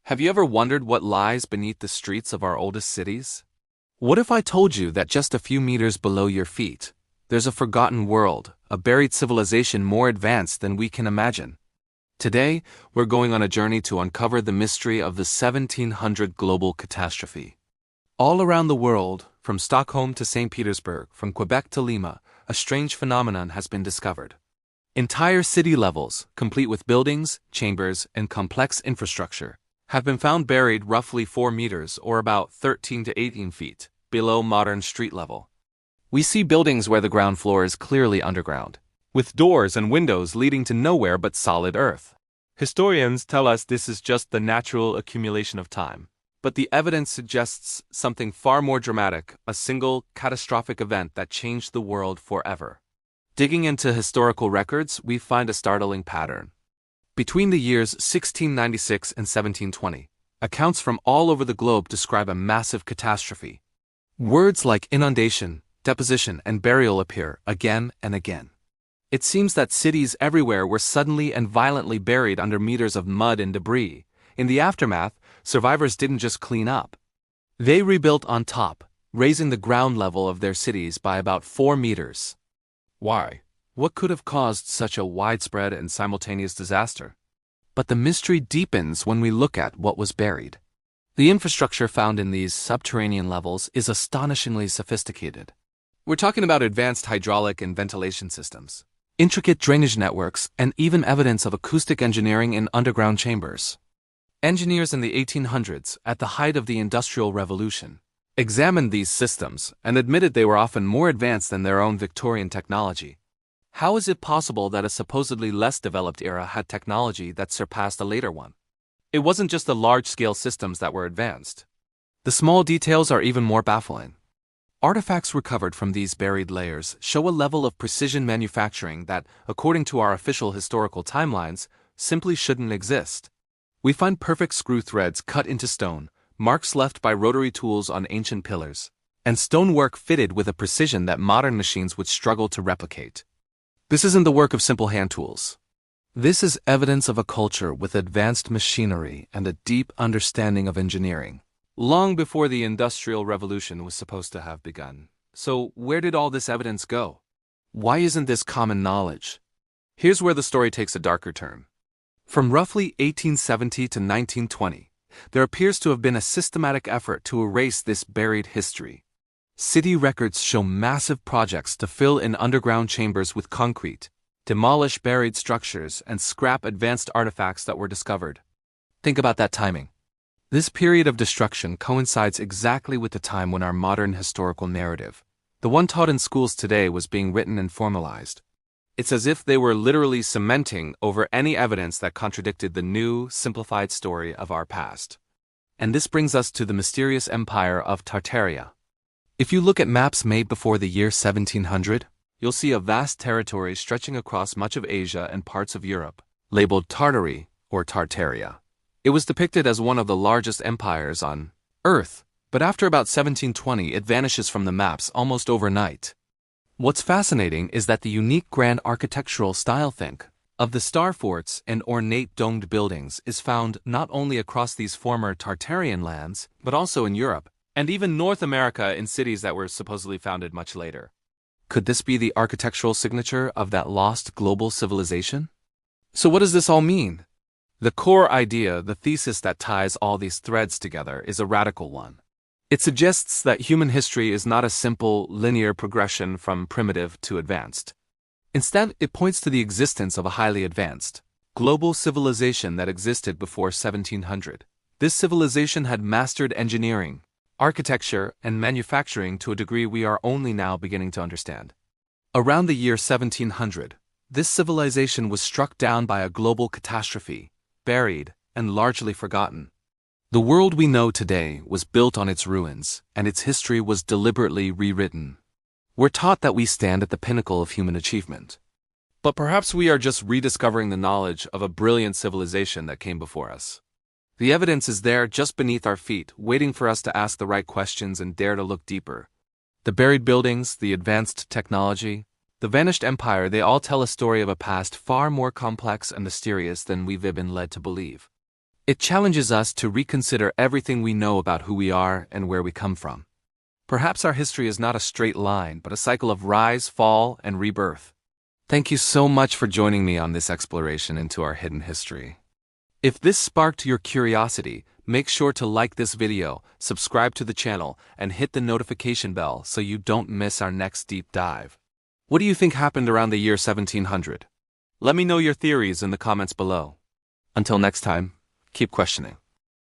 Have you ever wondered what lies beneath the streets of our oldest cities? What if I told you that just a few meters below your feet, there's a forgotten world, a buried civilization more advanced than we can imagine? Today, we're going on a journey to uncover the mystery of the 1700 global catastrophe. All around the world, from Stockholm to St. Petersburg, from Quebec to Lima, a strange phenomenon has been discovered. Entire city levels, complete with buildings, chambers, and complex infrastructure, have been found buried roughly 4 meters or about 13 to 18 feet below modern street level. We see buildings where the ground floor is clearly underground, with doors and windows leading to nowhere but solid earth. Historians tell us this is just the natural accumulation of time, but the evidence suggests something far more dramatic, a single catastrophic event that changed the world forever. Digging into historical records, we find a startling pattern. Between the years 1696 and 1720, accounts from all over the globe describe a massive catastrophe. Words like inundation, deposition, and burial appear again and again. It seems that cities everywhere were suddenly and violently buried under meters of mud and debris. In the aftermath, survivors didn't just clean up. They rebuilt on top, raising the ground level of their cities by about 4 meters. Why? What could have caused such a widespread and simultaneous disaster? But the mystery deepens when we look at what was buried. The infrastructure found in these subterranean levels is astonishingly sophisticated. We're talking about advanced hydraulic and ventilation systems, intricate drainage networks, and even evidence of acoustic engineering in underground chambers. Engineers in the 1800s, at the height of the Industrial Revolution, examined these systems and admitted they were often more advanced than their own Victorian technology. How is it possible that a supposedly less developed era had technology that surpassed a later one? It wasn't just the large-scale systems that were advanced. The small details are even more baffling. Artifacts recovered from these buried layers show a level of precision manufacturing that, according to our official historical timelines, simply shouldn't exist. We find perfect screw threads cut into stone, marks left by rotary tools on ancient pillars, and stonework fitted with a precision that modern machines would struggle to replicate. This isn't the work of simple hand tools. This is evidence of a culture with advanced machinery and a deep understanding of engineering, long before the Industrial Revolution was supposed to have begun. So where did all this evidence go? Why isn't this common knowledge? Here's where the story takes a darker turn. From roughly 1870 to 1920, there appears to have been a systematic effort to erase this buried history. City records show massive projects to fill in underground chambers with concrete, demolish buried structures, and scrap advanced artifacts that were discovered. Think about that timing. This period of destruction coincides exactly with the time when our modern historical narrative, the one taught in schools today, was being written and formalized. It's as if they were literally cementing over any evidence that contradicted the new, simplified story of our past. And this brings us to the mysterious empire of Tartaria. If you look at maps made before the year 1700, you'll see a vast territory stretching across much of Asia and parts of Europe, labeled Tartary or Tartaria. It was depicted as one of the largest empires on Earth, but after about 1720 it vanishes from the maps almost overnight. What's fascinating is that the unique grand architectural style of the star forts and ornate domed buildings is found not only across these former Tartarian lands, but also in Europe, and even North America in cities that were supposedly founded much later. Could this be the architectural signature of that lost global civilization? So what does this all mean? The core idea, the thesis that ties all these threads together, is a radical one. It suggests that human history is not a simple, linear progression from primitive to advanced. Instead, it points to the existence of a highly advanced, global civilization that existed before 1700. This civilization had mastered engineering, architecture, and manufacturing to a degree we are only now beginning to understand. Around the year 1700, this civilization was struck down by a global catastrophe, buried, and largely forgotten. The world we know today was built on its ruins, and its history was deliberately rewritten. We're taught that we stand at the pinnacle of human achievement. But perhaps we are just rediscovering the knowledge of a brilliant civilization that came before us. The evidence is there just beneath our feet, waiting for us to ask the right questions and dare to look deeper. The buried buildings, the advanced technology, the vanished empire, they all tell a story of a past far more complex and mysterious than we've been led to believe. It challenges us to reconsider everything we know about who we are and where we come from. Perhaps our history is not a straight line, but a cycle of rise, fall, and rebirth. Thank you so much for joining me on this exploration into our hidden history. If this sparked your curiosity, make sure to like this video, subscribe to the channel, and hit the notification bell so you don't miss our next deep dive. What do you think happened around the year 1700? Let me know your theories in the comments below. Until next time, keep questioning.